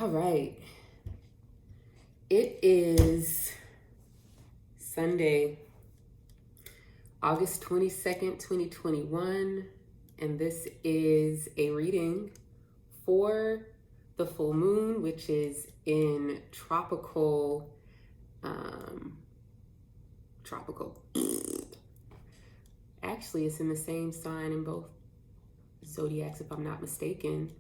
All right. It is Sunday, August 22nd, 2021, and this is a reading for the full moon, which is in tropical. Actually, it's in the same sign in both zodiacs, if I'm not mistaken.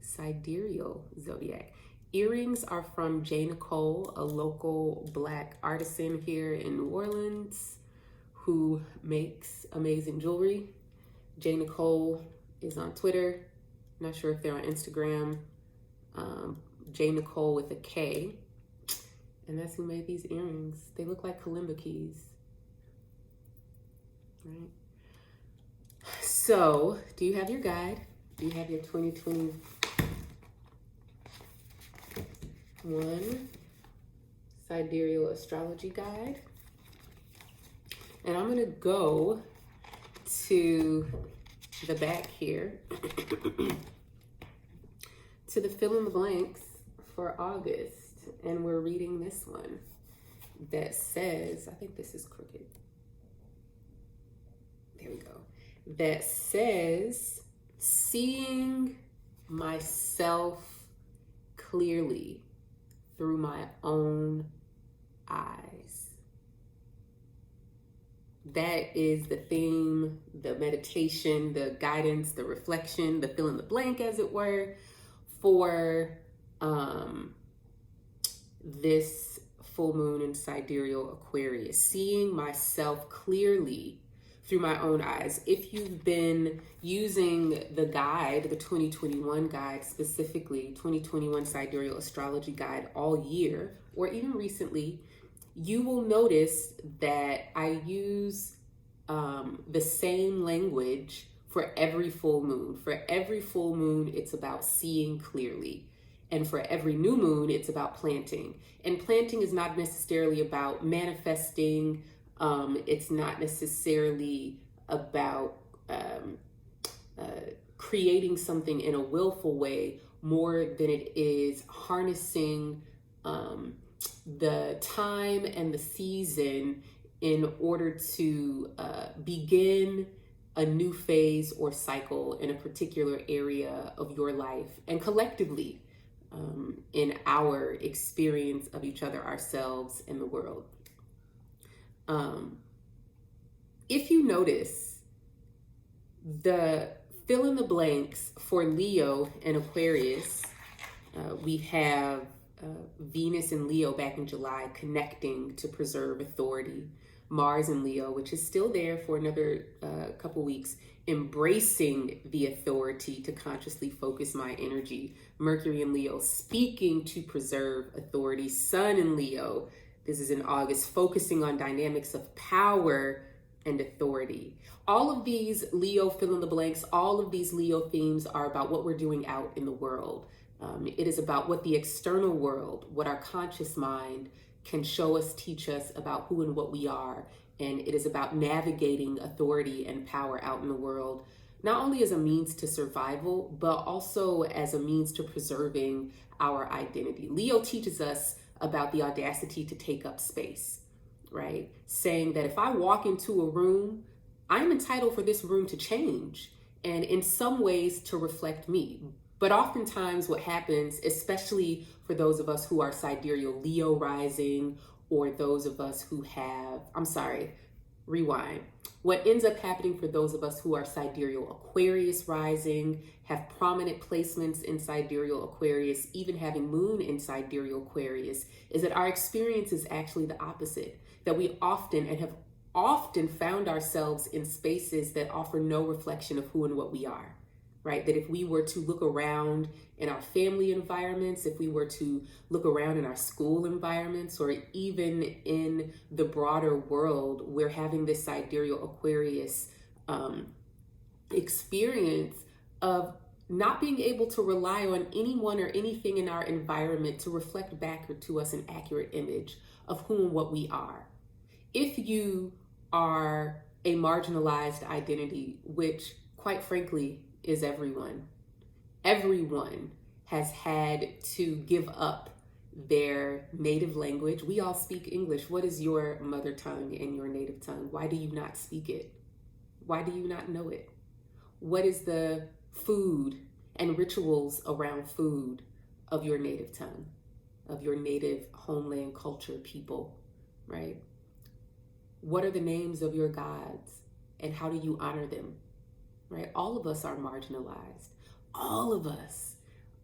Sidereal zodiac. Earrings are from J. Nicole, a local Black artisan here in New Orleans who makes amazing jewelry. J. Nicole is on Twitter. Not sure if they're on Instagram. J. Nicole with a K. And that's who made these earrings. They look like kalimba keys. Right? So, do you have your guide? Do you have your 2021 Sidereal Astrology guide? And I'm going to go to the back here to the fill in the blanks for August. And we're reading this one that says, I think this is crooked. There we go. That says, seeing myself clearly through my own eyes. That is the theme, the meditation, the guidance, the reflection, the fill in the blank, as it were, for this full moon in Sidereal Aquarius. Seeing myself clearly through my own eyes. If you've been using the guide, the 2021 guide, specifically 2021 Sidereal Astrology guide all year, or even recently, you will notice that I use the same language for every full moon. For every full moon, it's about seeing clearly. And for every new moon, it's about planting. And planting is not necessarily about manifesting. It's not necessarily about creating something in a willful way, more than it is harnessing the time and the season in order to begin a new phase or cycle in a particular area of your life, and collectively in our experience of each other, ourselves, and the world. If you notice, the fill in the blanks for Leo and Aquarius, we have Venus and Leo back in July connecting to preserve authority. Mars and Leo, which is still there for another couple weeks, embracing the authority to consciously focus my energy. Mercury and Leo speaking to preserve authority. Sun and Leo, this is in August, focusing on dynamics of power and authority. All of these Leo fill in the blanks, all of these Leo themes are about what we're doing out in the world. It is about what the external world, what our conscious mind can show us, teach us about who and what we are. And it is about navigating authority and power out in the world, not only as a means to survival, but also as a means to preserving our identity. Leo teaches us about the audacity to take up space, right? Saying that if I walk into a room, I'm entitled for this room to change and in some ways to reflect me. But oftentimes what happens, especially for those of us who are sidereal Leo rising, or those of us who have, What ends up happening for those of us who are sidereal Aquarius rising, have prominent placements in sidereal Aquarius, even having moon in sidereal Aquarius, is that our experience is actually the opposite. That we often and have often found ourselves in spaces that offer no reflection of who and what we are. Right? That if we were to look around in our family environments, if we were to look around in our school environments, or even in the broader world, we're having this sidereal Aquarius experience of not being able to rely on anyone or anything in our environment to reflect back to us an accurate image of who and what we are. If you are a marginalized identity, which quite frankly is everyone, everyone has had to give up their native language. We all speak English. What is your mother tongue and your native tongue? Why do you not speak it? Why do you not know it? What is the food and rituals around food of your native tongue, of your native homeland culture people, right? What are the names of your gods and how do you honor them, right? All of us are marginalized. All of us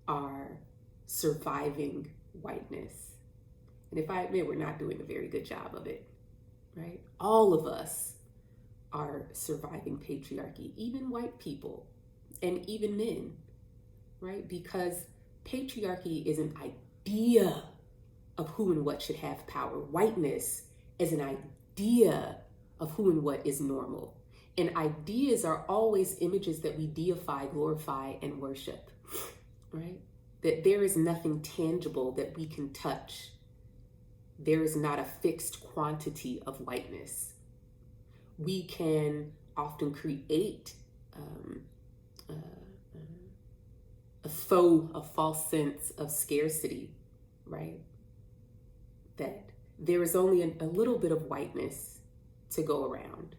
are surviving whiteness. And if I admit, we're not doing a very good job of it, right? All of us are surviving patriarchy, even white people and even men, right? Because patriarchy is an idea of who and what should have power. Whiteness is an idea of who and what is normal. And ideas are always images that we deify, glorify, and worship, right? That there is nothing tangible that we can touch. There is not a fixed quantity of whiteness. We can often create a false sense of scarcity, right? That there is only a little bit of whiteness to go around.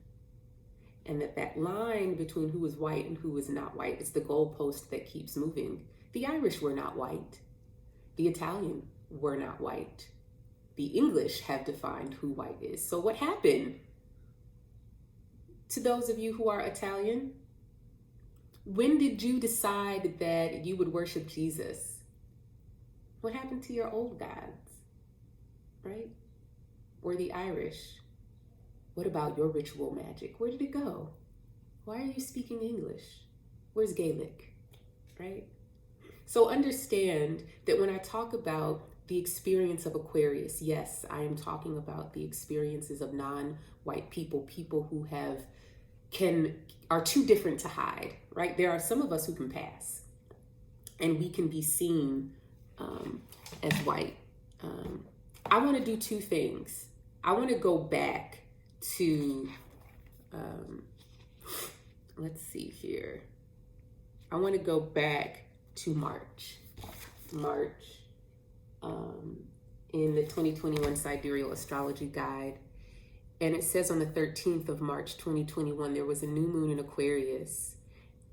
And that line between who is white and who is not white is the goalpost that keeps moving. The Irish were not white. The Italian were not white. The English have defined who white is. So what happened to those of you who are Italian? When did you decide that you would worship Jesus? What happened to your old gods, right? Or the Irish? What about your ritual magic? Where did it go? Why are you speaking English? Where's Gaelic, right? So understand that when I talk about the experience of Aquarius, yes, I am talking about the experiences of non-white people, people who are too different to hide, right? There are some of us who can pass and we can be seen as white. I want to do two things. I want to go back to, let's see here. I want to go back to March, in the 2021 Sidereal Astrology Guide. And it says on the 13th of March, 2021, there was a new moon in Aquarius,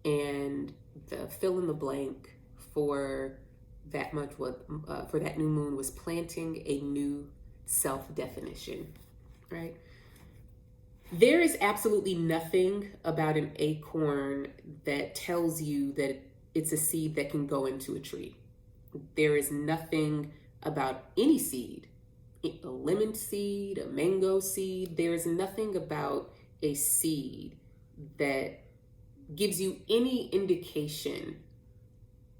and the fill in the blank for that month for that new moon was planting a new self-definition, right? There is absolutely nothing about an acorn that tells you that it's a seed that can go into a tree. There is nothing about any seed, a lemon seed, a mango seed. There is nothing about a seed that gives you any indication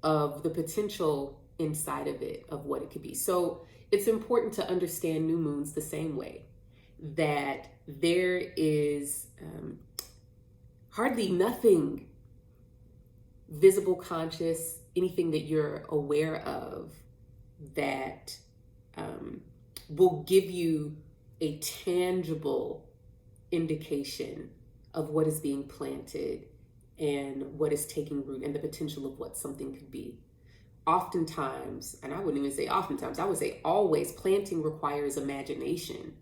of the potential inside of it, of what it could be. So it's important to understand new moons the same way, that there is hardly nothing visible, conscious, anything that you're aware of that will give you a tangible indication of what is being planted and what is taking root and the potential of what something could be. Oftentimes, and I wouldn't even say oftentimes, I would say always, planting requires imagination.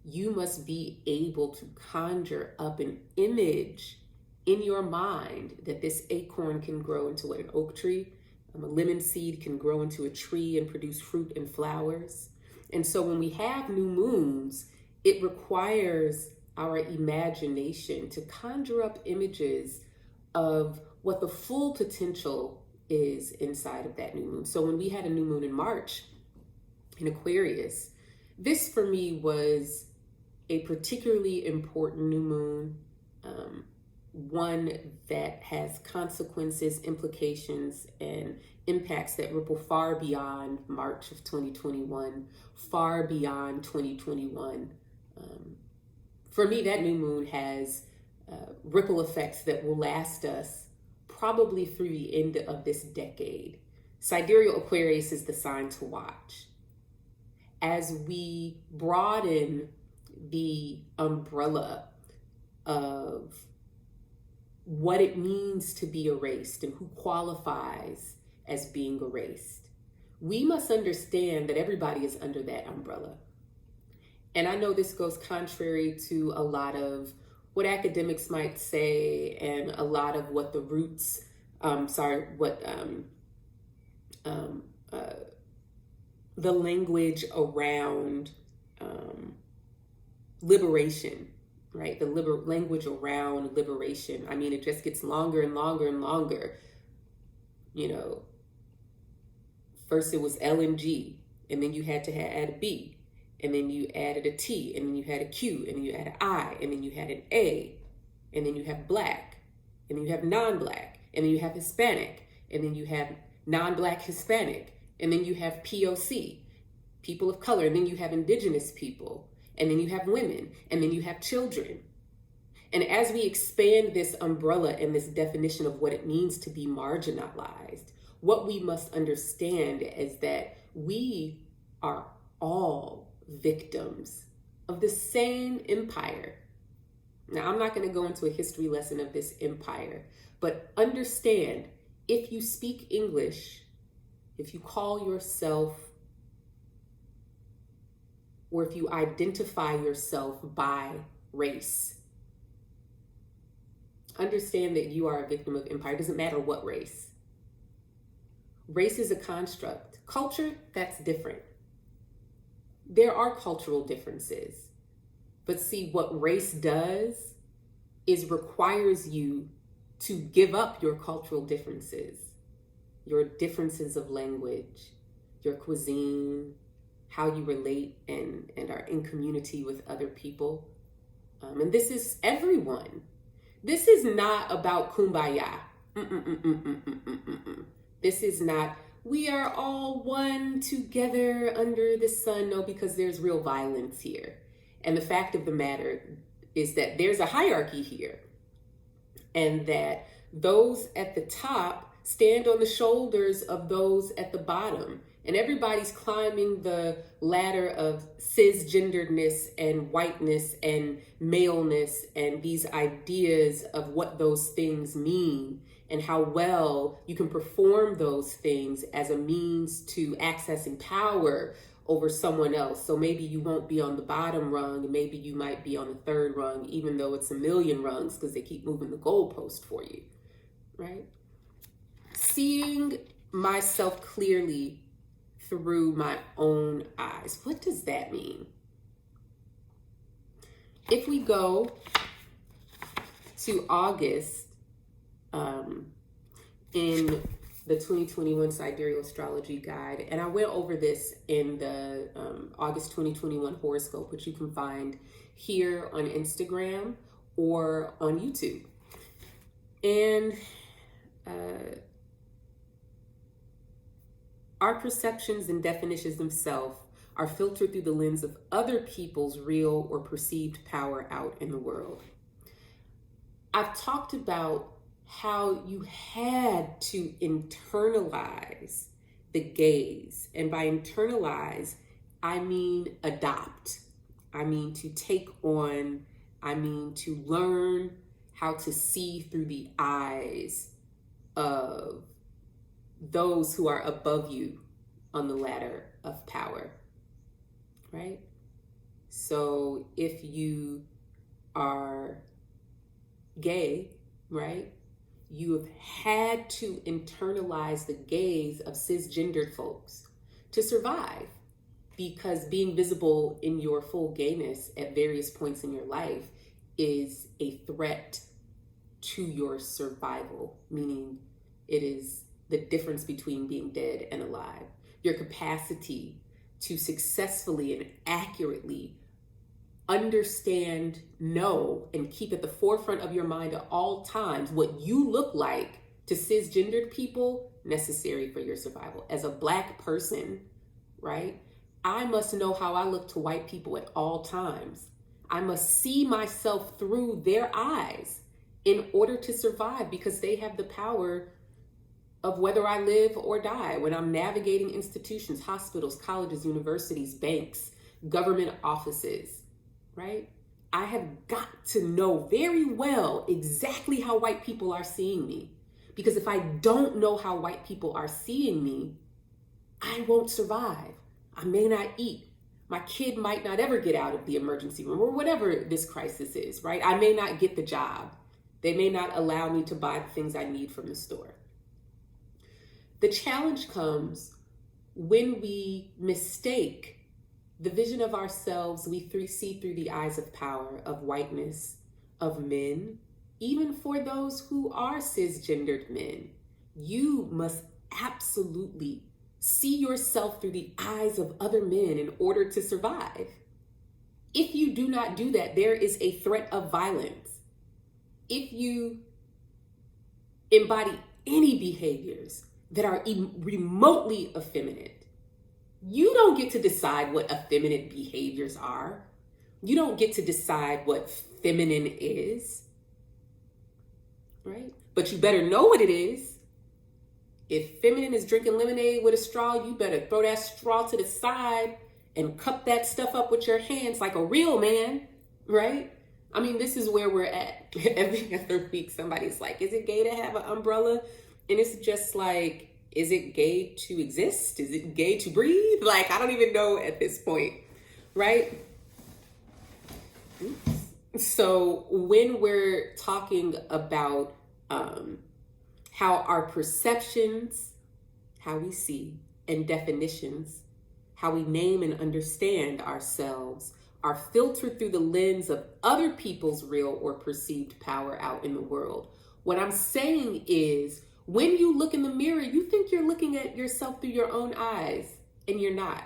You must be able to conjure up an image in your mind that this acorn can grow into an oak tree. A lemon seed can grow into a tree and produce fruit and flowers. And so when we have new moons, it requires our imagination to conjure up images of what the full potential is inside of that new moon. So when we had a new moon in March in Aquarius, this for me was a particularly important new moon, one that has consequences, implications, and impacts that ripple far beyond March of 2021, far beyond 2021. For me, that new moon has ripple effects that will last us probably through the end of this decade. Sidereal Aquarius is the sign to watch. As we broaden the umbrella of what it means to be erased and who qualifies as being erased. We must understand that everybody is under that umbrella. And I know this goes contrary to a lot of what academics might say and a lot of what the roots, the language around liberation, right? The language around liberation. I mean, it just gets longer and longer and longer. You know, first it was L and G, and then you had to add a B, and then you added a T, and then you had a Q, and then you had an I, and then you had an A, and then you have black, and then you have non-black, and then you have Hispanic, and then you have non-black Hispanic, and then you have POC, people of color, and then you have indigenous people, and then you have women, and then you have children. And as we expand this umbrella and this definition of what it means to be marginalized, what we must understand is that we are all victims of the same empire. Now, I'm not going to go into a history lesson of this empire, but understand, if you speak English, if you call yourself, or if you identify yourself by race, understand that you are a victim of empire. It doesn't matter what race. Race is a construct. Culture, that's different. There are cultural differences. But see, what race does is requires you to give up your cultural differences, your differences of language, your cuisine, how you relate and are in community with other people. And this is everyone. This is not about kumbaya. This is not, we are all one together under the sun. No, because there's real violence here. And the fact of the matter is that there's a hierarchy here. And that those at the top stand on the shoulders of those at the bottom. And everybody's climbing the ladder of cisgenderedness and whiteness and maleness and these ideas of what those things mean and how well you can perform those things as a means to accessing power over someone else. So maybe you won't be on the bottom rung, and maybe you might be on the third rung, even though it's a million rungs because they keep moving the goalpost for you, right? Seeing myself clearly through my own eyes. What does that mean? If we go to August in the 2021 Sidereal Astrology Guide, and I went over this in the August 2021 horoscope, which you can find here on Instagram or on YouTube. And our perceptions and definitions themselves are filtered through the lens of other people's real or perceived power out in the world. I've talked about how you had to internalize the gaze. And by internalize, I mean adopt. I mean to take on. I mean to learn how to see through the eyes of those who are above you on the ladder of power, right? So if you are gay, right, you have had to internalize the gaze of cisgendered folks to survive, because being visible in your full gayness at various points in your life is a threat to your survival, meaning it is the difference between being dead and alive. Your capacity to successfully and accurately understand, know, and keep at the forefront of your mind at all times what you look like to cisgendered people, necessary for your survival. As a Black person, right, I must know how I look to white people at all times. I must see myself through their eyes in order to survive, because they have the power of whether I live or die. When I'm navigating institutions, hospitals, colleges, universities, banks, government offices, right? I have got to know very well exactly how white people are seeing me. Because if I don't know how white people are seeing me, I won't survive. I may not eat. My kid might not ever get out of the emergency room or whatever this crisis is, right? I may not get the job. They may not allow me to buy the things I need from the store. The challenge comes when we mistake the vision of ourselves we see through the eyes of power, of whiteness, of men, even for those who are cisgendered men. You must absolutely see yourself through the eyes of other men in order to survive. If you do not do that, there is a threat of violence. If you embody any behaviors that are remotely effeminate, you don't get to decide what effeminate behaviors are. You don't get to decide what feminine is, right? But you better know what it is. If feminine is drinking lemonade with a straw, you better throw that straw to the side and cup that stuff up with your hands like a real man, right? I mean, this is where we're at. Every other week, somebody's like, is it gay to have an umbrella? And it's just like, is it gay to exist? Is it gay to breathe? Like, I don't even know at this point, right? Oops. So when we're talking about how our perceptions, how we see, and definitions, how we name and understand ourselves are filtered through the lens of other people's real or perceived power out in the world. What I'm saying is, when you look in the mirror, you think you're looking at yourself through your own eyes, and you're not.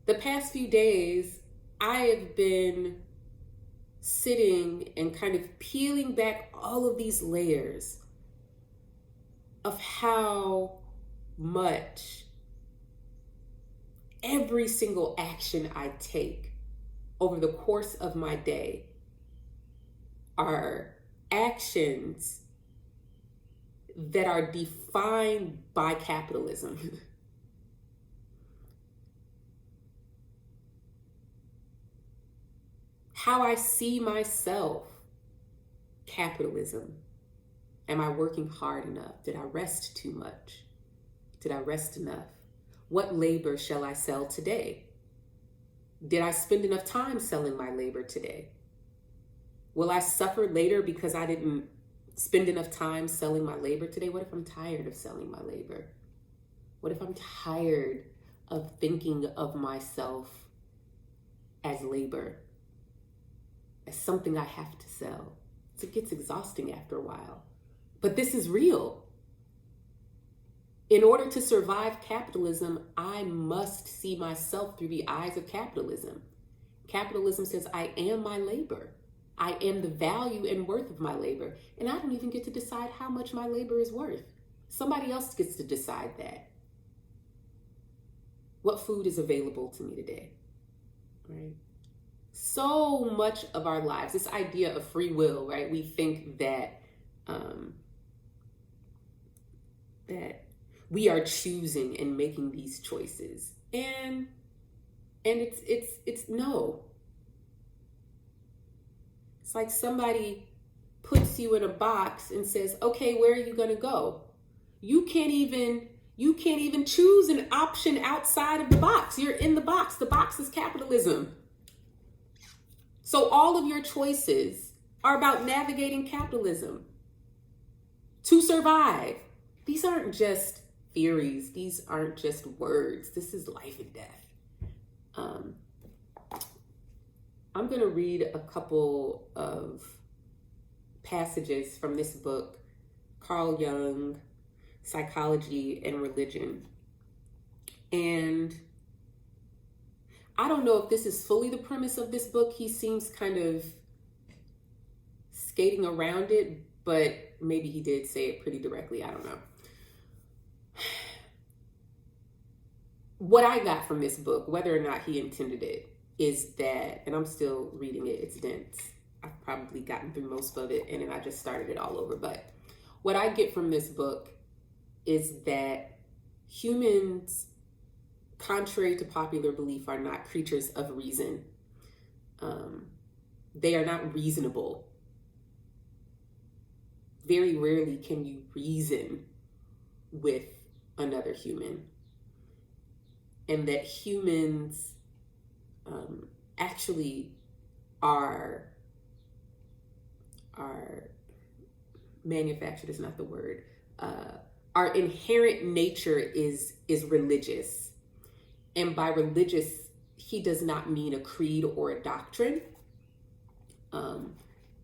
The past few days, I have been sitting and kind of peeling back all of these layers of how much every single action I take over the course of my day are actions that are defined by capitalism. How I see myself, capitalism. Am I working hard enough? Did I rest too much? Did I rest enough? What labor shall I sell today? Did I spend enough time selling my labor today? Will I suffer later because I didn't spend enough time selling my labor today? What if I'm tired of selling my labor? What if I'm tired of thinking of myself as labor, as something I have to sell? It gets exhausting after a while. But this is real. In order to survive capitalism, I must see myself through the eyes of capitalism. Capitalism says I am my labor. I am the value and worth of my labor. And I don't even get to decide how much my labor is worth. Somebody else gets to decide that. What food is available to me today, right? So much of our lives, this idea of free will, right? We think that that we are choosing and making these choices, and it's no. It's like somebody puts you in a box and says, "Okay, where are you going to go?" You can't even choose an option outside of the box. You're in the box. The box is capitalism. So all of your choices are about navigating capitalism to survive. These aren't just theories. These aren't just words. This is life and death. I'm going to read a couple of passages from this book, Carl Jung, Psychology and Religion. And I don't know if this is fully the premise of this book. He seems kind of skating around it, but maybe he did say it pretty directly. I don't know. What I got from this book, whether or not he intended it, is that, and I'm still reading it, it's dense. I've probably gotten through most of it, and then I just started it all over. But what I get from this book is that humans, contrary to popular belief, are not creatures of reason. They are not reasonable. Very rarely can you reason with another human. And that humans actually are manufactured is not the word. Our inherent nature is religious. And by religious, he does not mean a creed or a doctrine.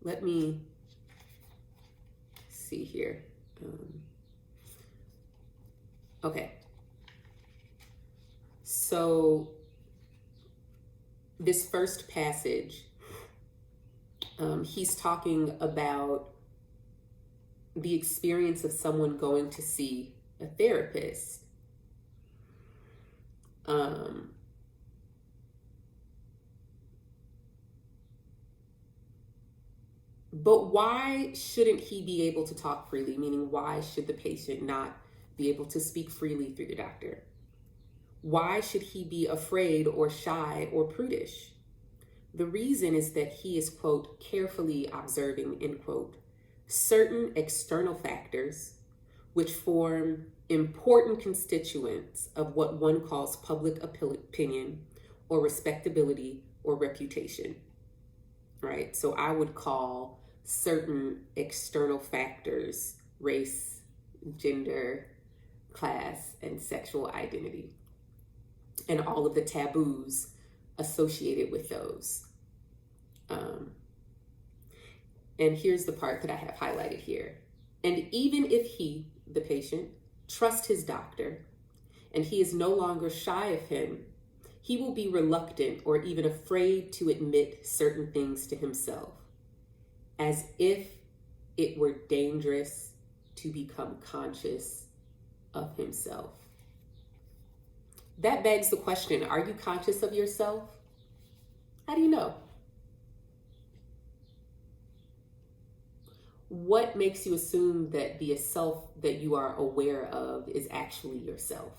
Let me see here. Okay. So this first passage, he's talking about the experience of someone going to see a therapist. But why shouldn't he be able to talk freely? Meaning, why should the patient not be able to speak freely through the doctor? Why should he be afraid or shy or prudish? The reason is that he is, quote, carefully observing, end quote, certain external factors which form important constituents of what one calls public opinion or respectability or reputation, right? So I would call certain external factors race, gender, class, and sexual identity, and all of the taboos associated with those. And here's the part that I have highlighted here. And even if he, the patient, trusts his doctor and he is no longer shy of him, he will be reluctant or even afraid to admit certain things to himself, as if it were dangerous to become conscious of himself. That begs the question, are you conscious of yourself? How do you know? What makes you assume that the self that you are aware of is actually yourself?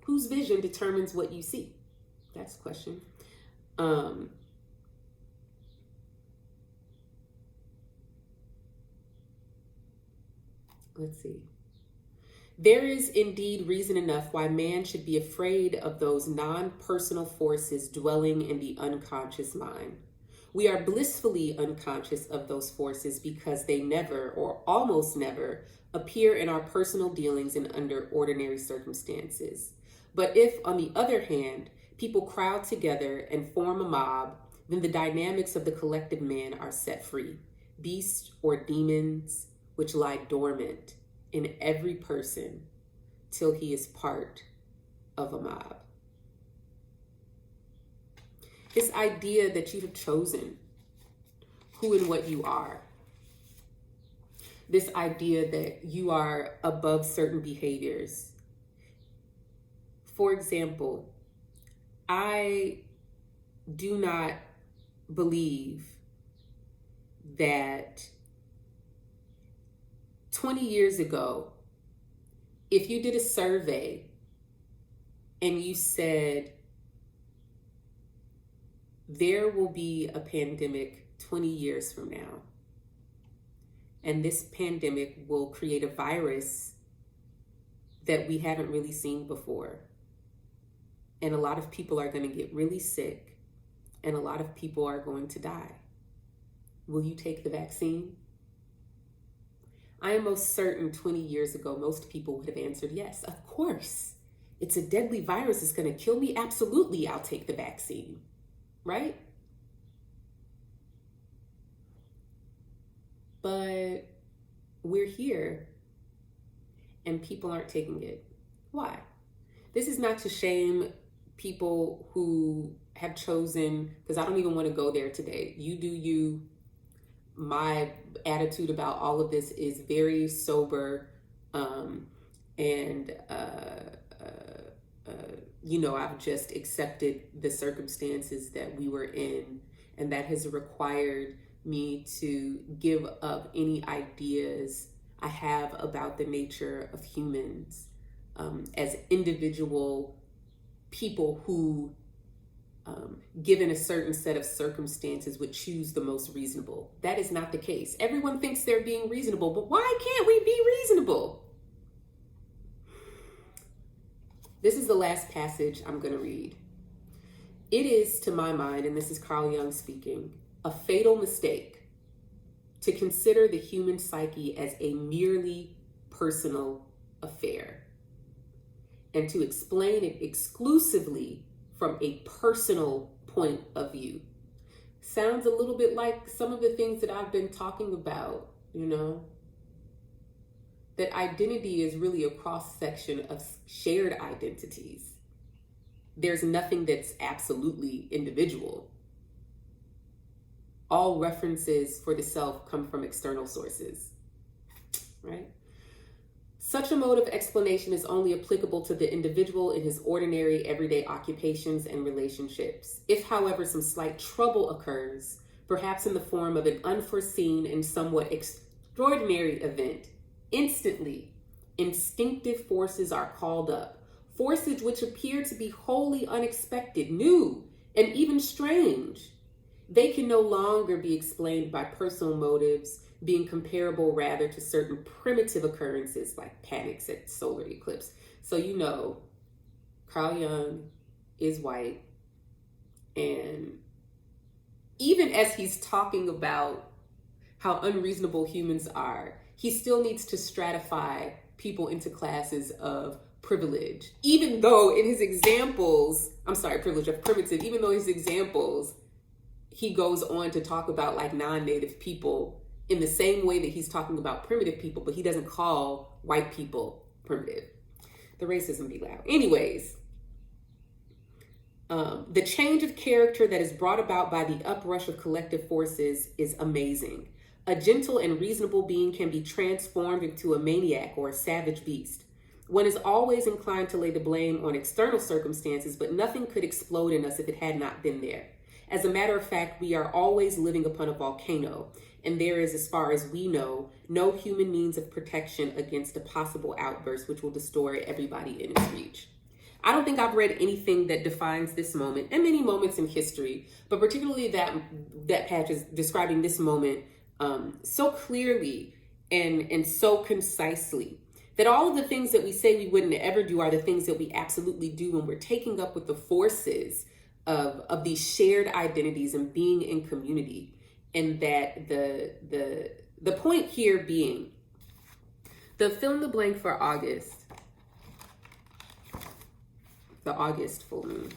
Whose vision determines what you see? That's the question. Let's see. There is indeed reason enough why man should be afraid of those non-personal forces dwelling in the unconscious mind. We are blissfully unconscious of those forces because they never, or almost never, appear in our personal dealings and under ordinary circumstances. But if, on the other hand, people crowd together and form a mob, then the dynamics of the collective man are set free. Beasts or demons which lie dormant in every person till he is part of a mob. This idea that you have chosen who and what you are. This idea that you are above certain behaviors. For example, I do not believe that 20 years ago, if you did a survey and you said, there will be a pandemic 20 years from now, and this pandemic will create a virus that we haven't really seen before. And a lot of people are going to get really sick, and a lot of people are going to die. Will you take the vaccine? I am most certain 20 years ago, most people would have answered yes, of course. It's a deadly virus. It's going to kill me. Absolutely, I'll take the vaccine. Right? But we're here and people aren't taking it. Why? This is not to shame people who have chosen, because I don't even want to go there today. You do you. My attitude about all of this is very sober, and I've just accepted the circumstances that we were in, and that has required me to give up any ideas I have about the nature of humans as individual people who given a certain set of circumstances, would choose the most reasonable. That is not the case. Everyone thinks they're being reasonable, but why can't we be reasonable? This is the last passage I'm going to read. It is, to my mind, and this is Carl Jung speaking, a fatal mistake to consider the human psyche as a merely personal affair and to explain it exclusively from a personal point of view. Sounds a little bit like some of the things that I've been talking about, that identity is really a cross-section of shared identities. There's nothing that's absolutely individual. All references for the self come from external sources, right? Such a mode of explanation is only applicable to the individual in his ordinary, everyday occupations and relationships. If, however, some slight trouble occurs, perhaps in the form of an unforeseen and somewhat extraordinary event, instantly, instinctive forces are called up, forces which appear to be wholly unexpected, new, and even strange. They can no longer be explained by personal motives, being comparable rather to certain primitive occurrences like panics at solar eclipse. So Carl Jung is white, and even as he's talking about how unreasonable humans are, he still needs to stratify people into classes of privilege, even though in his examples, privilege of primitive, even though his examples, he goes on to talk about like non-native people in the same way that he's talking about primitive people, but he doesn't call white people primitive. The racism be loud. Anyways, the change of character that is brought about by the uprush of collective forces is amazing. A gentle and reasonable being can be transformed into a maniac or a savage beast. One is always inclined to lay the blame on external circumstances, but nothing could explode in us if it had not been there. As a matter of fact, we are always living upon a volcano, and there is, as far as we know, no human means of protection against a possible outburst which will destroy everybody in its reach. I don't think I've read anything that defines this moment, and many moments in history, but particularly that passage describing this moment so clearly and so concisely, that all of the things that we say we wouldn't ever do are the things that we absolutely do when we're taking up with the forces of these shared identities and being in community. And that the point here being, the fill in the blank for August, the August full moon.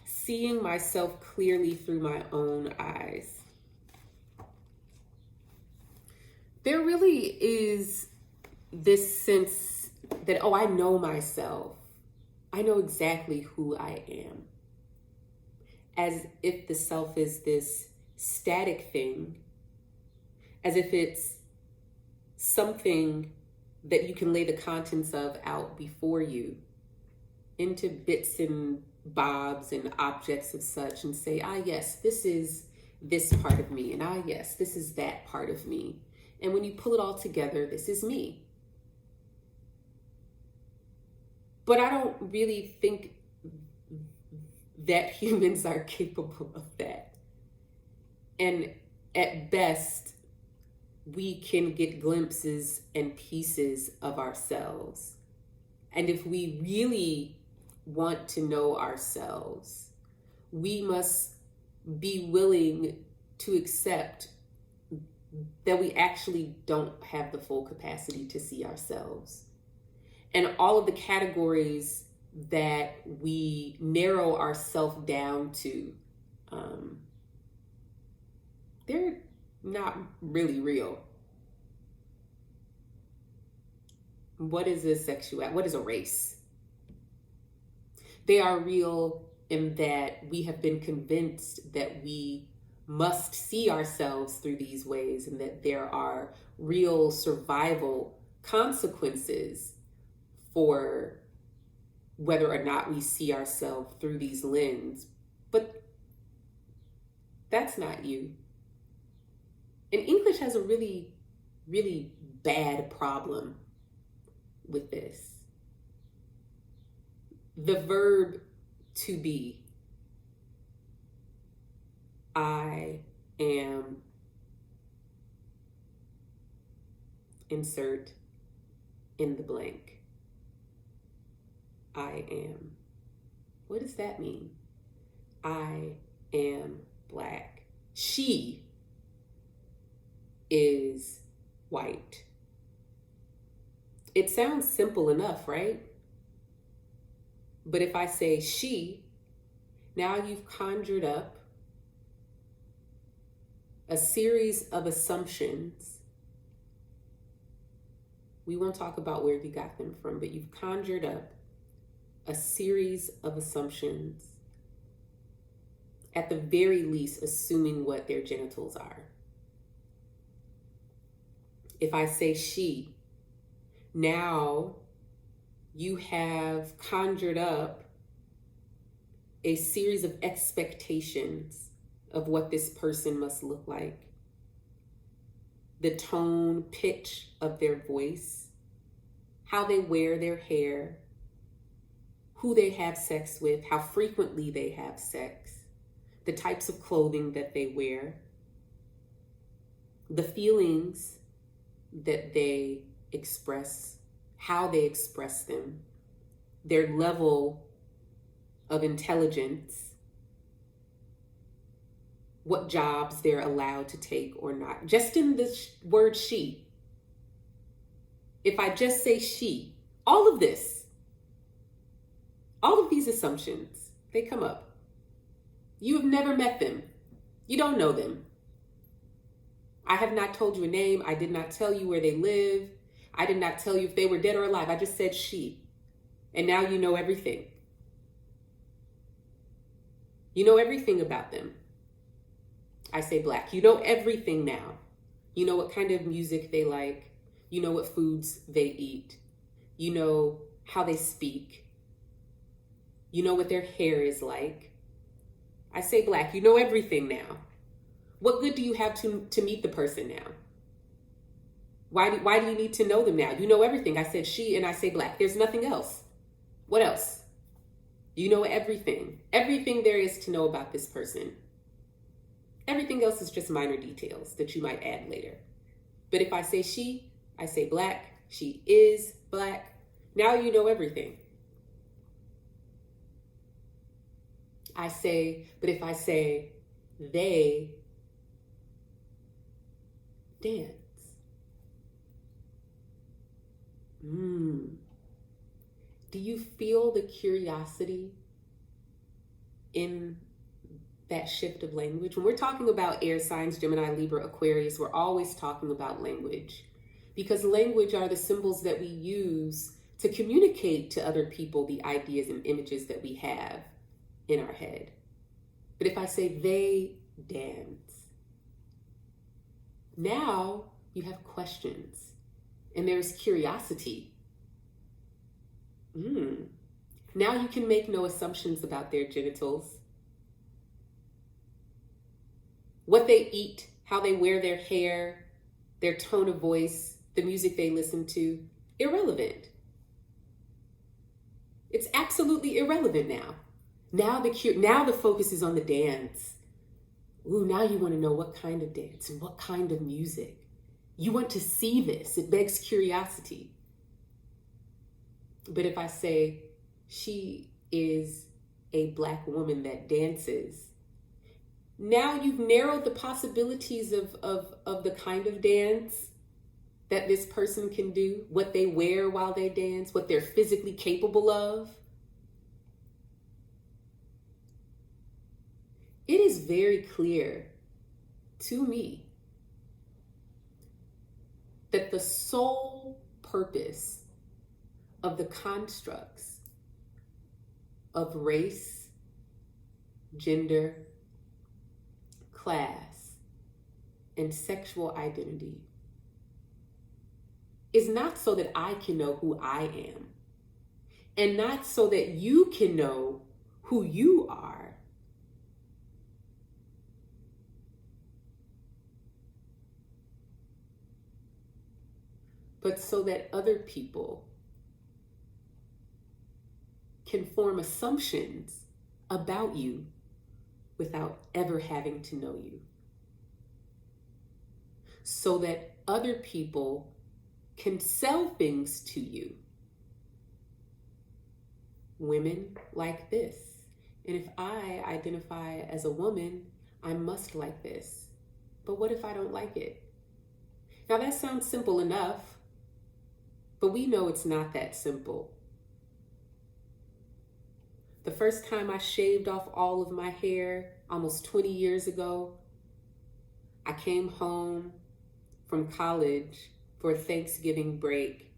Seeing myself clearly through my own eyes. There really is this sense that, I know myself. I know exactly who I am. As if the self is this static thing, as if it's something that you can lay the contents of out before you into bits and bobs and objects of such and say, yes, this is this part of me, and yes, this is that part of me. And when you pull it all together, this is me. But I don't really think that humans are capable of that. And at best, we can get glimpses and pieces of ourselves. And if we really want to know ourselves, we must be willing to accept that we actually don't have the full capacity to see ourselves. And all of the categories that we narrow ourselves down to, they're not really real. What is a sexuality? What is a race? They are real in that we have been convinced that we must see ourselves through these ways, and that there are real survival consequences for whether or not we see ourselves through these lenses. But that's not you. And English has a really, really bad problem with this. The verb to be. I am, insert in the blank. I am. What does that mean? I am Black. She is white. It sounds simple enough, right? But if I say she, now you've conjured up a series of assumptions. We won't talk about where you got them from, but you've conjured up a series of assumptions, at the very least, assuming what their genitals are. If I say she, now you have conjured up a series of expectations of what this person must look like. The tone, pitch of their voice, how they wear their hair, who they have sex with, how frequently they have sex, the types of clothing that they wear, the feelings that they express, how they express them, their level of intelligence, what jobs they're allowed to take or not. Just in the word she, if I just say she, all of this, all of these assumptions, they come up. You have never met them. You don't know them. I have not told you a name. I did not tell you where they live. I did not tell you if they were dead or alive. I just said she. And now you know everything. You know everything about them. I say Black. You know everything now. You know what kind of music they like. You know what foods they eat. You know how they speak. You know what their hair is like. I say Black. You know everything now. What good do you have to meet the person now? Why do you need to know them now? You know everything. I said she and I say Black. There's nothing else. What else? You know everything. Everything there is to know about this person. Everything else is just minor details that you might add later. But if I say she, I say Black. She is Black. Now you know everything. But if I say they dance. Do you feel the curiosity in that shift of language? When we're talking about air signs, Gemini, Libra, Aquarius, we're always talking about language, because language are the symbols that we use to communicate to other people the ideas and images that we have in our head. But if I say they dance, now you have questions and there's curiosity. Now you can make no assumptions about their genitals, what they eat, how they wear their hair, their tone of voice, the music they listen to. Irrelevant. It's absolutely irrelevant now. Now the focus is on the dance. Now you want to know what kind of dance and what kind of music. You want to see this. It begs curiosity. But if I say she is a Black woman that dances, now you've narrowed the possibilities of the kind of dance that this person can do, what they wear while they dance, what they're physically capable of. It is very clear to me that the sole purpose of the constructs of race, gender, class, and sexual identity is not so that I can know who I am, and not so that you can know who you are. but so that other people can form assumptions about you without ever having to know you. So that other people can sell things to you. Women like this. And if I identify as a woman, I must like this. But what if I don't like it? Now that sounds simple enough, but we know it's not that simple. The first time I shaved off all of my hair, almost 20 years ago, I came home from college for a Thanksgiving break,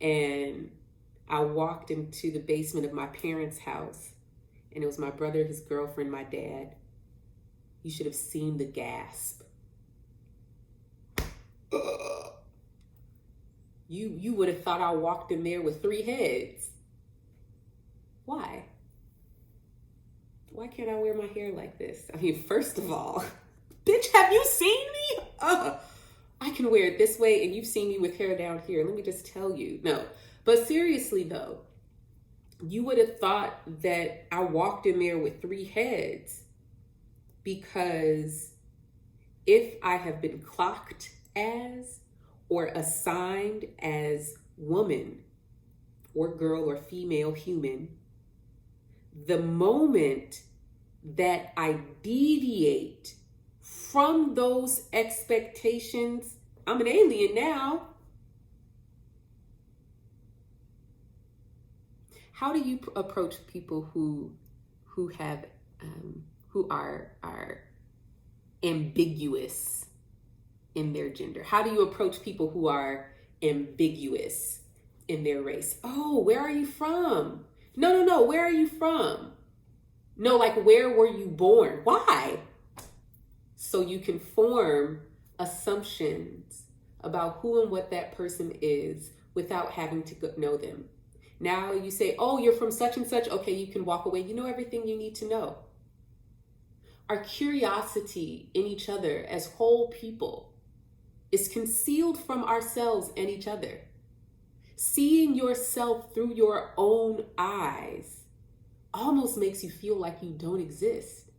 and I walked into the basement of my parents' house, and it was my brother, his girlfriend, my dad. You should have seen the gasp. You would have thought I walked in there with 3 heads. Why? Why can't I wear my hair like this? I mean, first of all, bitch, have you seen me? I can wear it this way, and you've seen me with hair down here. Let me just tell you. No, but seriously though, you would have thought that I walked in there with 3 heads, because if I have been clocked as or assigned as woman or girl or female human, the moment that I deviate from those expectations, I'm an alien now. How do you approach people who are ambiguous in their gender? How do you approach people who are ambiguous in their race? Oh, where are you from? No, where are you from? No, like, where were you born? Why? So you can form assumptions about who and what that person is without having to know them. Now you say, oh, you're from such and such. Okay, you can walk away. You know everything you need to know. Our curiosity in each other as whole people is concealed from ourselves and each other. Seeing yourself through your own eyes almost makes you feel like you don't exist,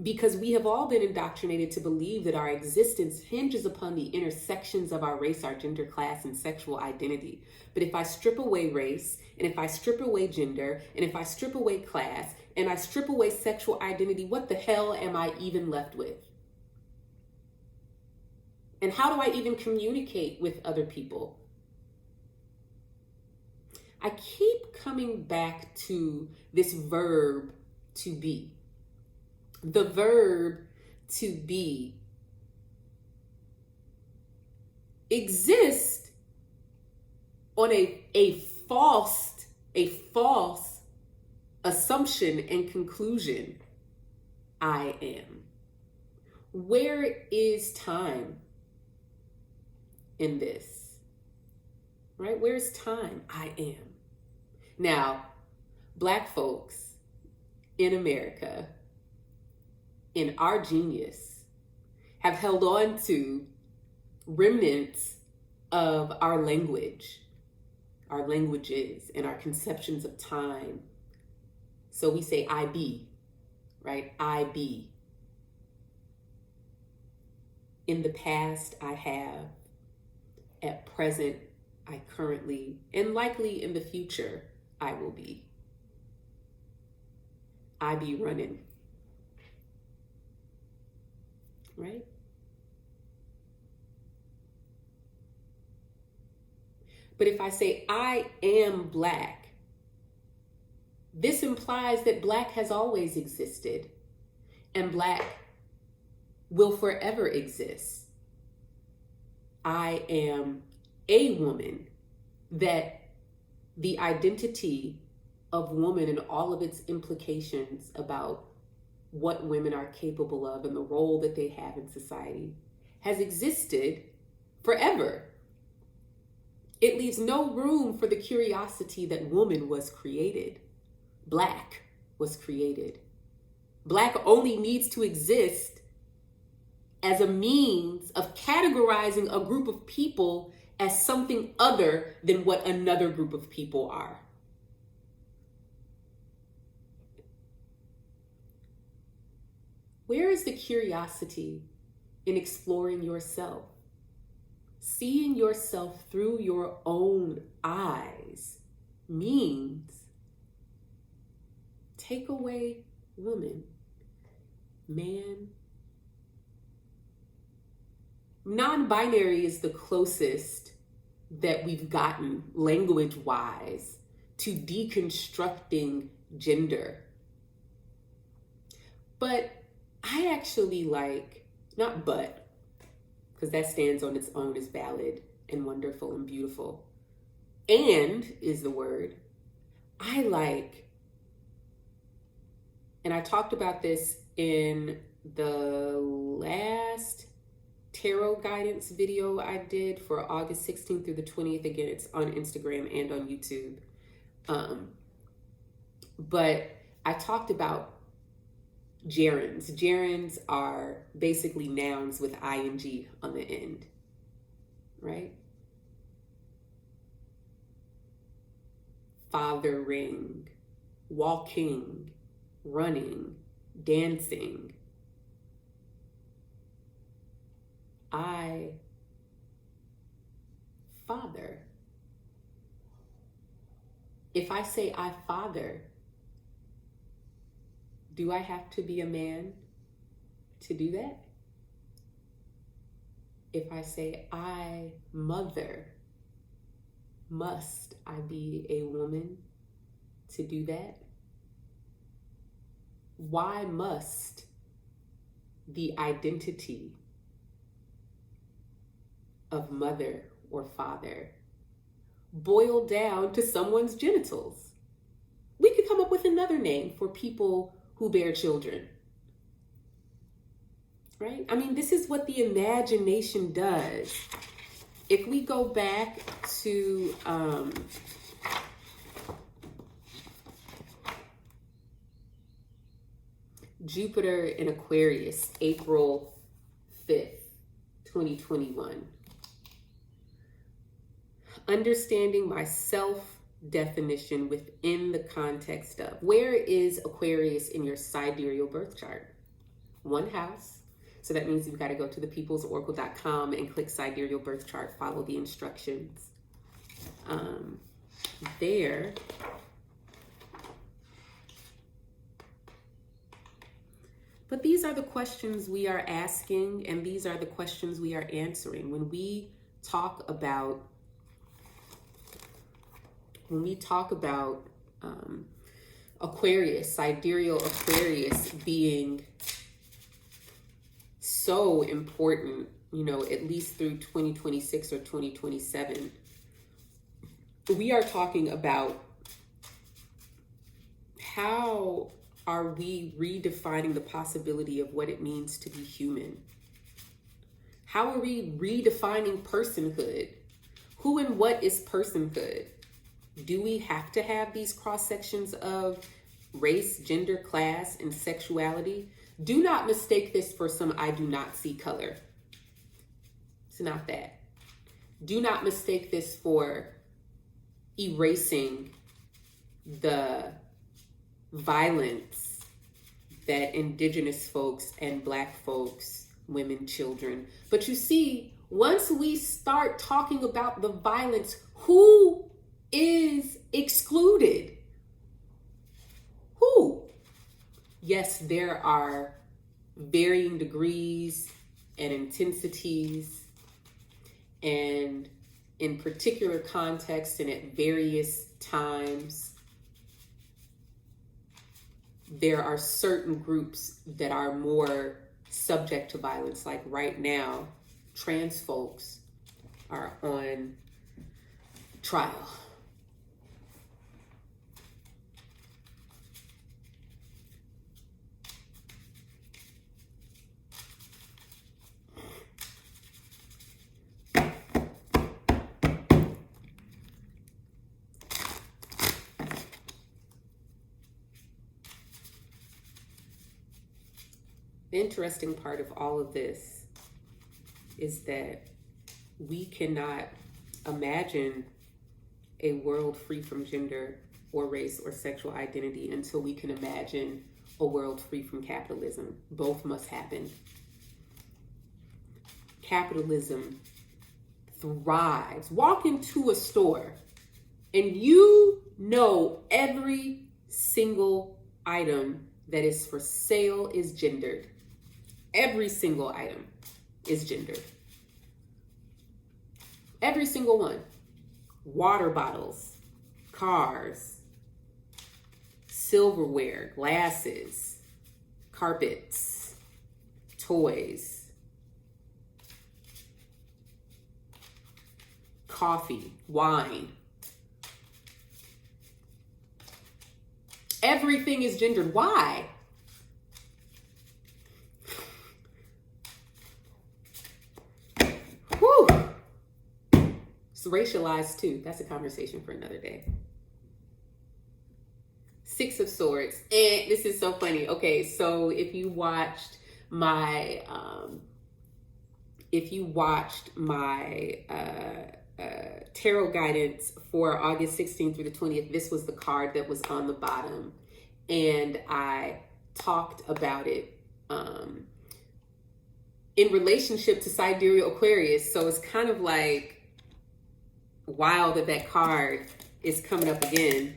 because we have all been indoctrinated to believe that our existence hinges upon the intersections of our race, our gender, class, and sexual identity. But if I strip away race, and if I strip away gender, and if I strip away class, and I strip away sexual identity, what the hell am I even left with? And how do I even communicate with other people? I keep coming back to this verb to be. The verb to be exists on a false assumption and conclusion. I am. Where is time in this? Right? Where's time? I am. Now, Black folks in America, in our genius, have held on to remnants of our language, our languages, and our conceptions of time. So we say I be, right? I be. In the past, I have. At present, I currently, and likely in the future, I will be. I be running. Right? But if I say I am Black, this implies that Black has always existed, and Black will forever exist. I am a woman, that the identity of woman and all of its implications about what women are capable of and the role that they have in society has existed forever. It leaves no room for the curiosity that woman was created. Black was created. Black only needs to exist as a means of categorizing a group of people as something other than what another group of people are. Where is the curiosity in exploring yourself? Seeing yourself through your own eyes means take away woman, man. Non-binary is the closest that we've gotten language-wise to deconstructing gender. But I actually like, not but, because that stands on its own as valid and wonderful and beautiful. And is the word. I like, and I talked about this in the last tarot guidance video I did for August 16th through the 20th. Again, it's on Instagram and on YouTube. But I talked about gerunds. Gerunds are basically nouns with ing on the end, right? Fathering, walking, running, dancing. I father. If I say I father, do I have to be a man to do that? If I say I mother, must I be a woman to do that? Why must the identity of mother or father boil down to someone's genitals? We could come up with another name for people who bear children, right? I mean, this is what the imagination does. If we go back to Jupiter in Aquarius, April 5th, 2021. Understanding my self-definition within the context of. Where is Aquarius in your sidereal birth chart? One house. So that means you've got to go to thepeoplesoracle.com and click sidereal birth chart, follow the instructions. There. But these are the questions we are asking, and these are the questions we are answering. When we talk about Aquarius, sidereal Aquarius being so important, at least through 2026 or 2027, we are talking about how are we redefining the possibility of what it means to be human? How are we redefining personhood? Who and what is personhood? Do we have to have these cross sections of race, gender, class, and sexuality? Do not mistake this for some I do not see color. It's not that. Do not mistake this for erasing the violence that Indigenous folks and Black folks, women, children. But you see, once we start talking about the violence, who is excluded? Who? Yes, there are varying degrees and intensities, and in particular contexts and at various times, there are certain groups that are more subject to violence. Like right now, trans folks are on trial. The interesting part of all of this is that we cannot imagine a world free from gender or race or sexual identity until we can imagine a world free from capitalism. Both must happen. Capitalism thrives. Walk into a store and you know every single item that is for sale is gendered. Every single item is gendered. Every single one. Water bottles, cars, silverware, glasses, carpets, toys, coffee, wine. Everything is gendered. Why? Whew. It's racialized too. That's a conversation for another day. Six of Swords. And this is so funny. Okay, so if you watched my tarot guidance for August 16th through the 20th, this was the card that was on the bottom. And I talked about it in relationship to Sidereal Aquarius. So it's kind of like wild that card is coming up again.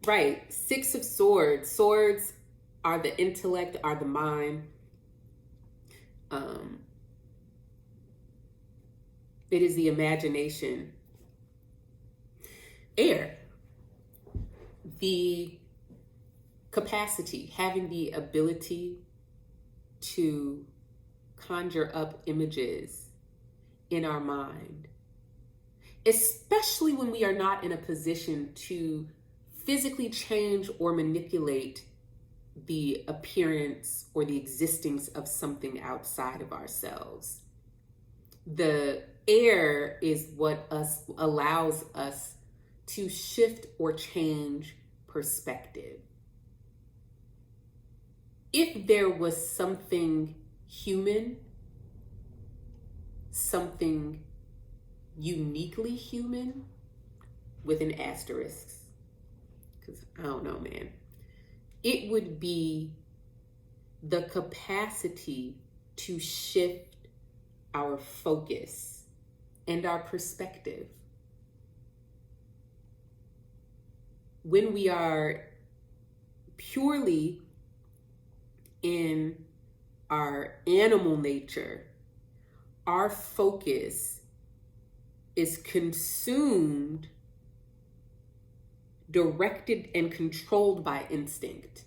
Right. Six of Swords. Swords are the intellect, are the mind. It is the imagination. Air. The capacity, having the ability to conjure up images in our mind, especially when we are not in a position to physically change or manipulate the appearance or the existence of something outside of ourselves. The air is what allows us to shift or change perspective. If there was something human, something uniquely human, with an asterisk, because I don't know, man, it would be the capacity to shift our focus and our perspective. When we are purely in our animal nature, our focus is consumed, directed, and controlled by instinct.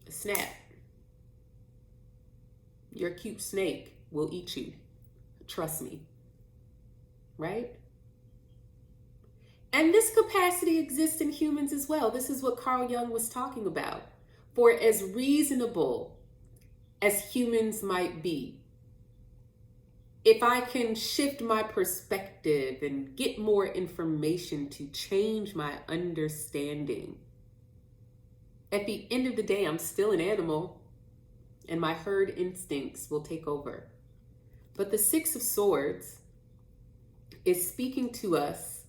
A snap. Your cute snake will eat you. Trust me. Right? And this capacity exists in humans as well. This is what Carl Jung was talking about. For as reasonable as humans might be, if I can shift my perspective and get more information to change my understanding, at the end of the day, I'm still an animal and my herd instincts will take over. But the Six of Swords is speaking to us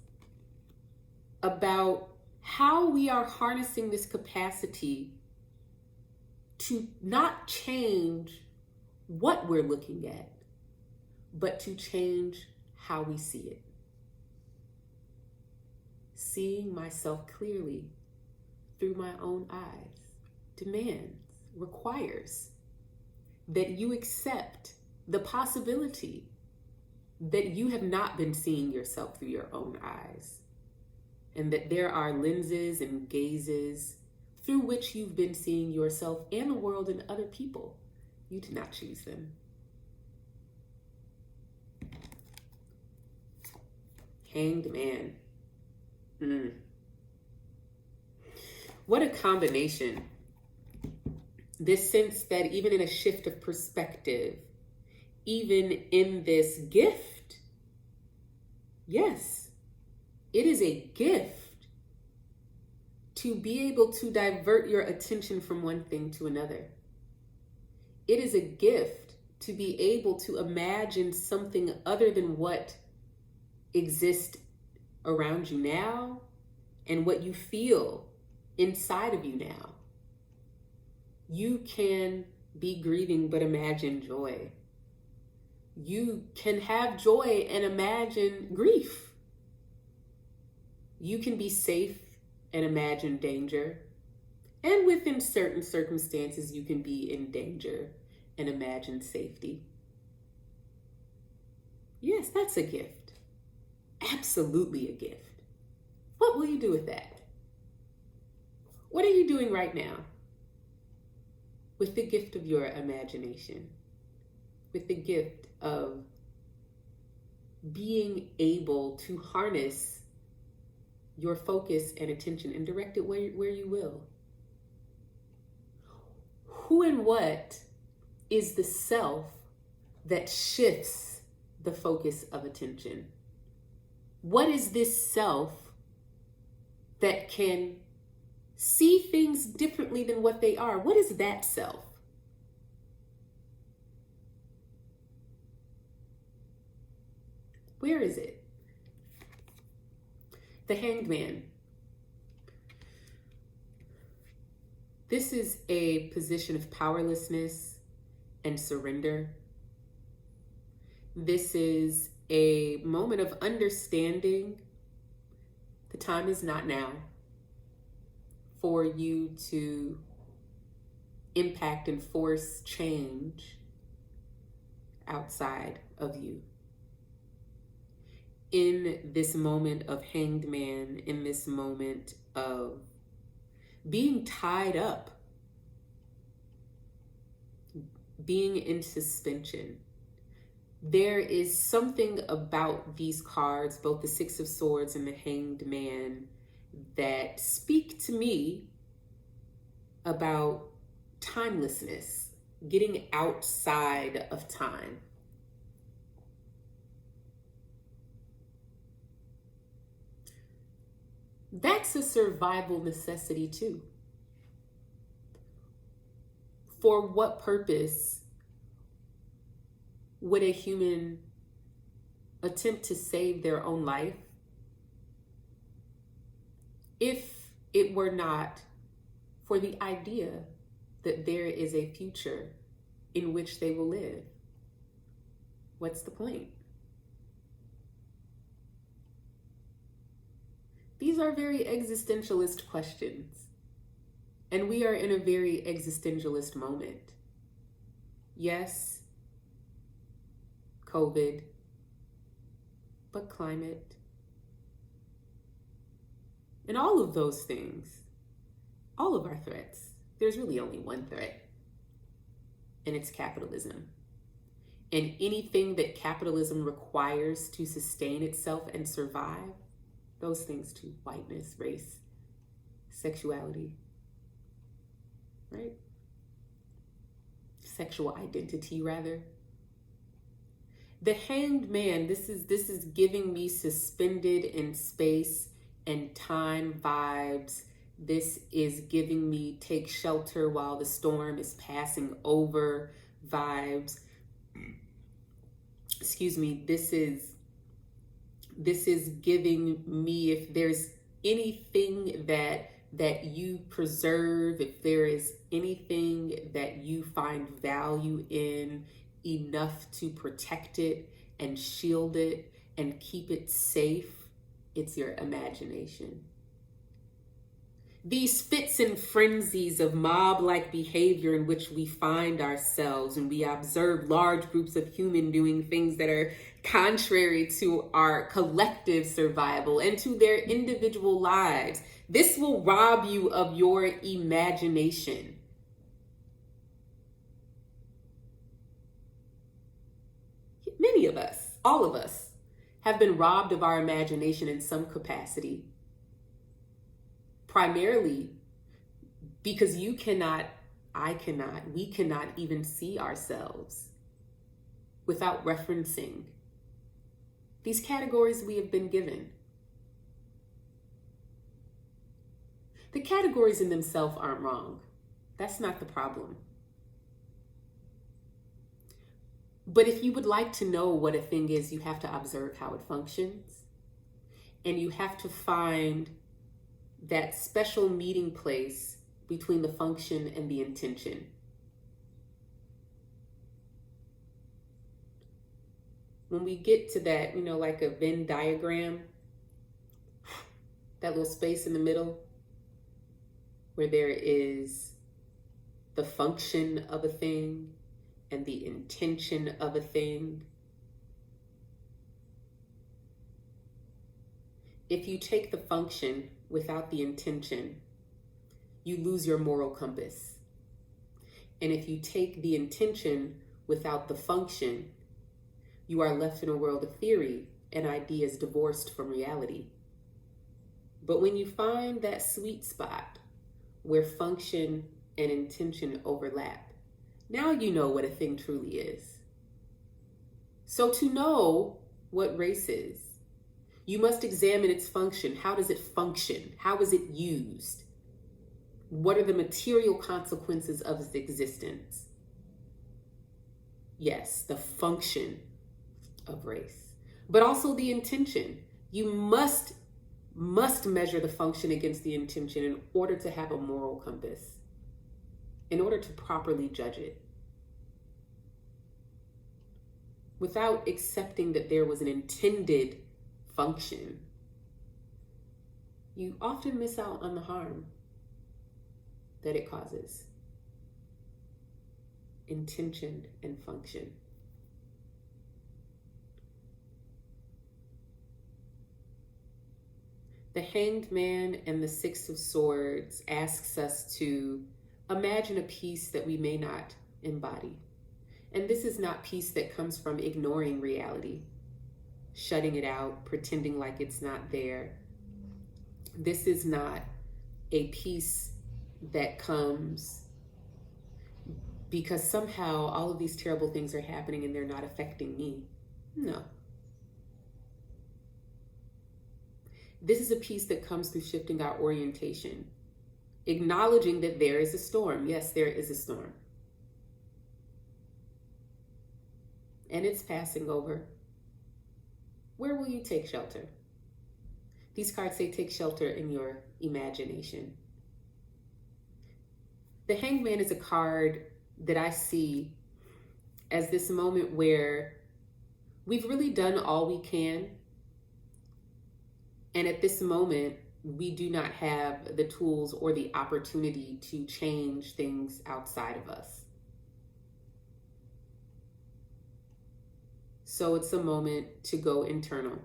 about how we are harnessing this capacity to not change what we're looking at, but to change how we see it. Seeing myself clearly through my own eyes demands, requires that you accept the possibility that you have not been seeing yourself through your own eyes, and that there are lenses and gazes through which you've been seeing yourself and the world and other people. You did not choose them. Hanged Man. What a combination. This sense that even in a shift of perspective, even in this gift, yes, it is a gift to be able to divert your attention from one thing to another. It is a gift to be able to imagine something other than what exists around you now and what you feel inside of you now. You can be grieving but imagine joy. You can have joy and imagine grief. You can be safe and imagine danger. And within certain circumstances, you can be in danger and imagine safety. Yes, that's a gift. Absolutely a gift. What will you do with that? What are you doing right now with the gift of your imagination? With the gift of being able to harness your focus and attention and direct it where you will. Who and what is the self that shifts the focus of attention? What is this self that can see things differently than what they are? What is that self? Where is it? The Hanged Man. This is a position of powerlessness and surrender. This is a moment of understanding the time is not now for you to impact and force change outside of you. In this moment of Hanged Man, in this moment of being tied up, being in suspension, there is something about these cards, both the Six of Swords and the Hanged Man, that speak to me about timelessness, getting outside of time. That's a survival necessity too. For what purpose would a human attempt to save their own life if it were not for the idea that there is a future in which they will live? What's the point? These are very existentialist questions, and we are in a very existentialist moment. Yes, COVID, but climate, and all of those things, all of our threats. There's really only one threat, and it's capitalism. And anything that capitalism requires to sustain itself and survive, those things too: whiteness, race, sexuality, right? Sexual identity, rather. The Hanged Man, this is giving me suspended in space and time vibes. This is giving me take shelter while the storm is passing over vibes. Excuse me, this is giving me, if there's anything that you preserve, if there is anything that you find value in enough to protect it and shield it and keep it safe, it's your imagination. These fits and frenzies of mob-like behavior in which we find ourselves, and we observe large groups of humans doing things that are contrary to our collective survival and to their individual lives. This will rob you of your imagination. Many of us, all of us, have been robbed of our imagination in some capacity. Primarily because you cannot, I cannot, we cannot even see ourselves without referencing these categories we have been given. The categories in themselves aren't wrong. That's not the problem. But if you would like to know what a thing is, you have to observe how it functions. And you have to find that special meeting place between the function and the intention. When we get to that, like a Venn diagram, that little space in the middle where there is the function of a thing and the intention of a thing. If you take the function without the intention, you lose your moral compass. And if you take the intention without the function, you are left in a world of theory and ideas divorced from reality. But when you find that sweet spot where function and intention overlap, now you know what a thing truly is. So to know what race is, you must examine its function. How does it function? How is it used? What are the material consequences of its existence? Yes, the function of race, but also the intention. You must measure the function against the intention in order to have a moral compass, in order to properly judge it. Without accepting that there was an intended function, you often miss out on the harm that it causes. Intention and function. The Hanged Man and the Six of Swords asks us to imagine a peace that we may not embody. And this is not peace that comes from ignoring reality, shutting it out, pretending like it's not there. This is not a peace that comes because somehow all of these terrible things are happening and they're not affecting me. No. This is a peace that comes through shifting our orientation, acknowledging that there is a storm. Yes, there is a storm. And it's passing over. Where will you take shelter? These cards say take shelter in your imagination. The Hanged Man is a card that I see as this moment where we've really done all we can. And at this moment, we do not have the tools or the opportunity to change things outside of us. So it's a moment to go internal.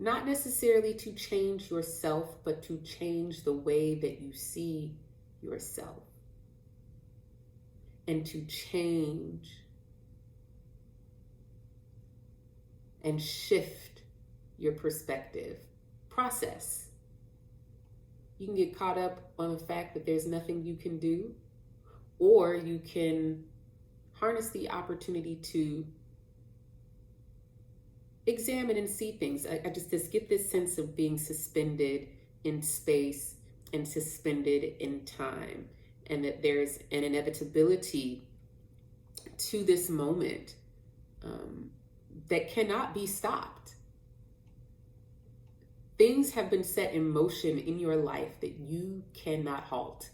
Not necessarily to change yourself, but to change the way that you see yourself. And to change and shift your perspective. Process. You can get caught up on the fact that there's nothing you can do, or you can harness the opportunity to examine and see things. I just get this sense of being suspended in space and suspended in time, and that there's an inevitability to this moment that cannot be stopped. Things have been set in motion in your life that you cannot halt.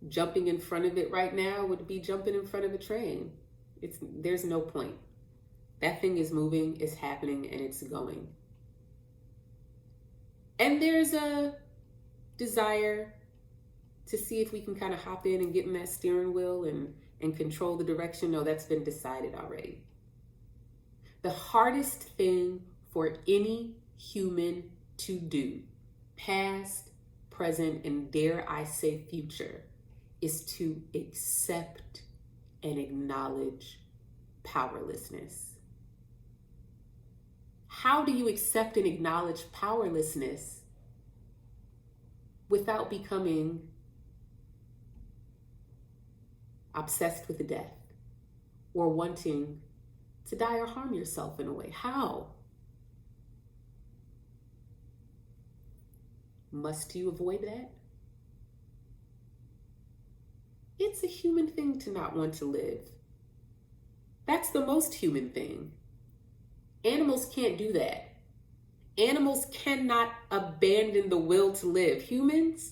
Jumping in front of it right now would be jumping in front of a train. There's no point. That thing is moving, it's happening, and it's going. And there's a desire to see if we can kind of hop in and get in that steering wheel and control the direction. No, that's been decided already. The hardest thing for any human to do, past, present, and dare I say future, is to accept and acknowledge powerlessness. How do you accept and acknowledge powerlessness without becoming obsessed with death or wanting to die or harm yourself in a way? How? Must you avoid that? It's a human thing to not want to live. That's the most human thing. Animals can't do that. Animals cannot abandon the will to live. Humans,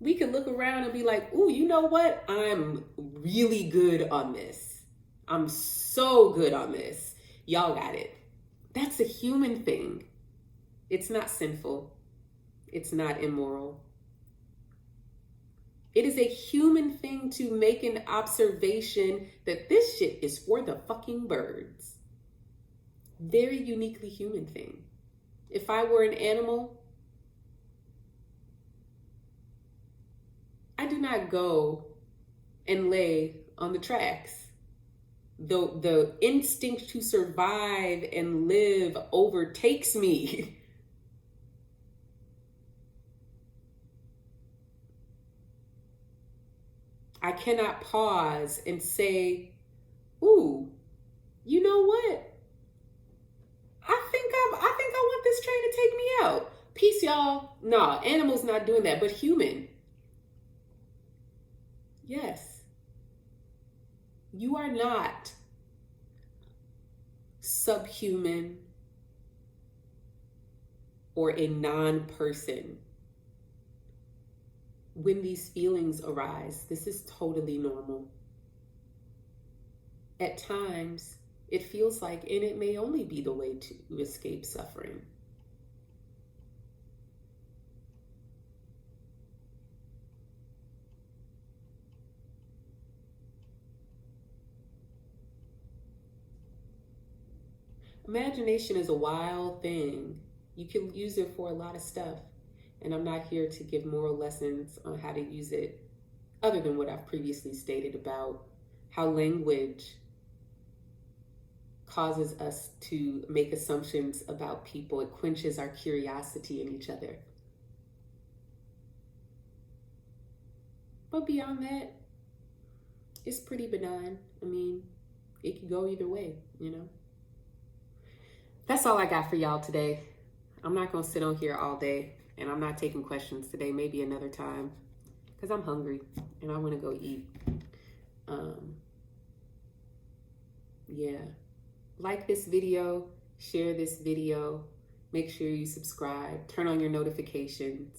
we can look around and be like, ooh, you know what? I'm really good on this. I'm so good on this. Y'all got it. That's a human thing. It's not sinful. It's not immoral. It is a human thing to make an observation that this shit is for the fucking birds. Very uniquely human thing. If I were an animal, I do not go and lay on the tracks. The instinct to survive and live overtakes me. I cannot pause and say, ooh, you know what? I think I want this train to take me out. Peace, y'all. Nah, animals not doing that, but human. Yes. You are not subhuman or a non-person. When these feelings arise, this is totally normal. At times, it feels like, and it may only be the way to escape suffering. Imagination is a wild thing. You can use it for a lot of stuff. And I'm not here to give moral lessons on how to use it, other than what I've previously stated about how language causes us to make assumptions about people. It quenches our curiosity in each other. But beyond that, it's pretty benign. I mean, it can go either way, you know? That's all I got for y'all today. I'm not going to sit on here all day, and I'm not taking questions today. Maybe another time, because I'm hungry and I want to go eat. Yeah. Like this video, share this video, make sure you subscribe, turn on your notifications.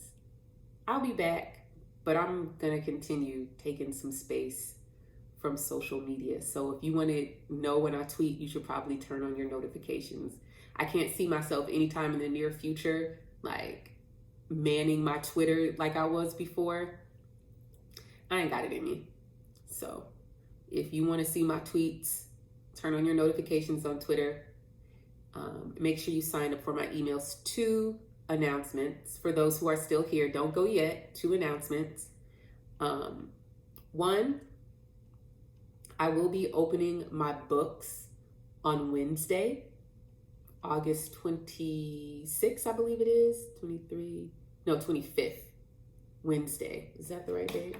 I'll be back, but I'm going to continue taking some space from social media. So if you want to know when I tweet, you should probably turn on your notifications. I can't see myself anytime in the near future, like manning my Twitter like I was before. I ain't got it in me. So if you want to see my tweets, turn on your notifications on Twitter. Make sure you sign up for my emails. 2 announcements. For those who are still here, don't go yet. 2 announcements. 1, I will be opening my books on Wednesday, August 26th, I believe it is. 25th. Wednesday. Is that the right date?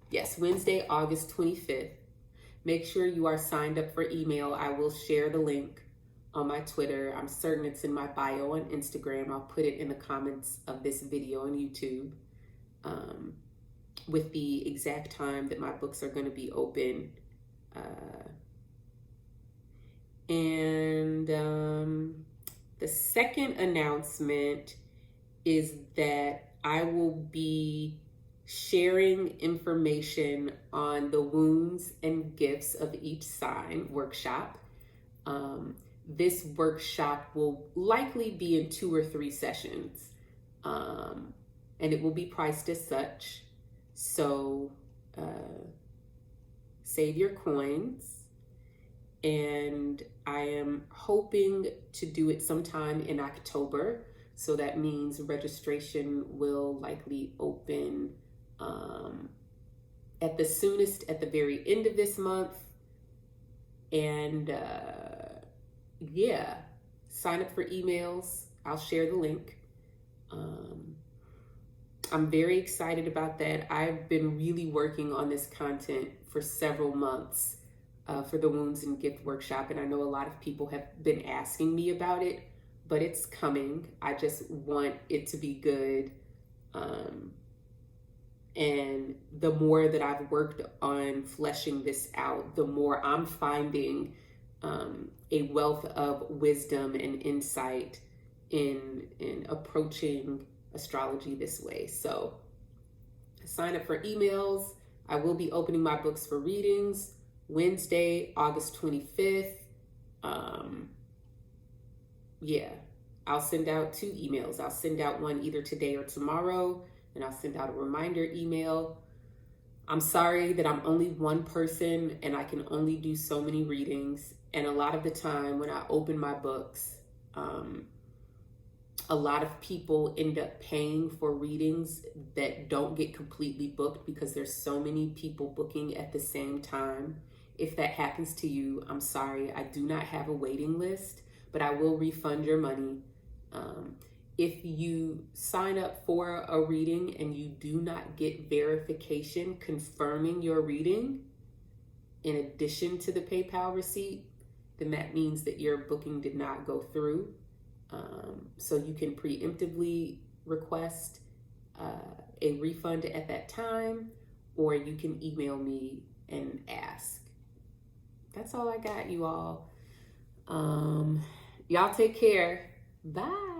Yes, Wednesday, August 25th. Make sure you are signed up for email. I will share the link on my Twitter. I'm certain it's in my bio on Instagram. I'll put it in the comments of this video on YouTube with the exact time that my books are going to be open. And the second announcement is that I will be sharing information on the wounds and gifts of each sign workshop. This workshop will likely be in 2 or 3 sessions, and it will be priced as such. So save your coins. And I am hoping to do it sometime in October. So that means registration will likely open at the soonest at the very end of this month. And yeah, sign up for emails. I'll share the link. I'm very excited about that. I've been really working on this content for several months for the Wounds and Gift Workshop. And I know a lot of people have been asking me about it, but it's coming. I just want it to be good. And the more that I've worked on fleshing this out, the more I'm finding a wealth of wisdom and insight in approaching astrology this way. So sign up for emails. I will be opening my books for readings Wednesday, August 25th. Yeah, I'll send out 2 emails. I'll send out one either today or tomorrow, and I'll send out a reminder email. I'm sorry that I'm only one person and I can only do so many readings. And a lot of the time when I open my books, a lot of people end up paying for readings that don't get completely booked because there's so many people booking at the same time. If that happens to you, I'm sorry. I do not have a waiting list, but I will refund your money. If you sign up for a reading and you do not get verification confirming your reading in addition to the PayPal receipt, then that means that your booking did not go through. So you can preemptively request a refund at that time, or you can email me and ask. That's all I got, you all. Y'all take care. Bye.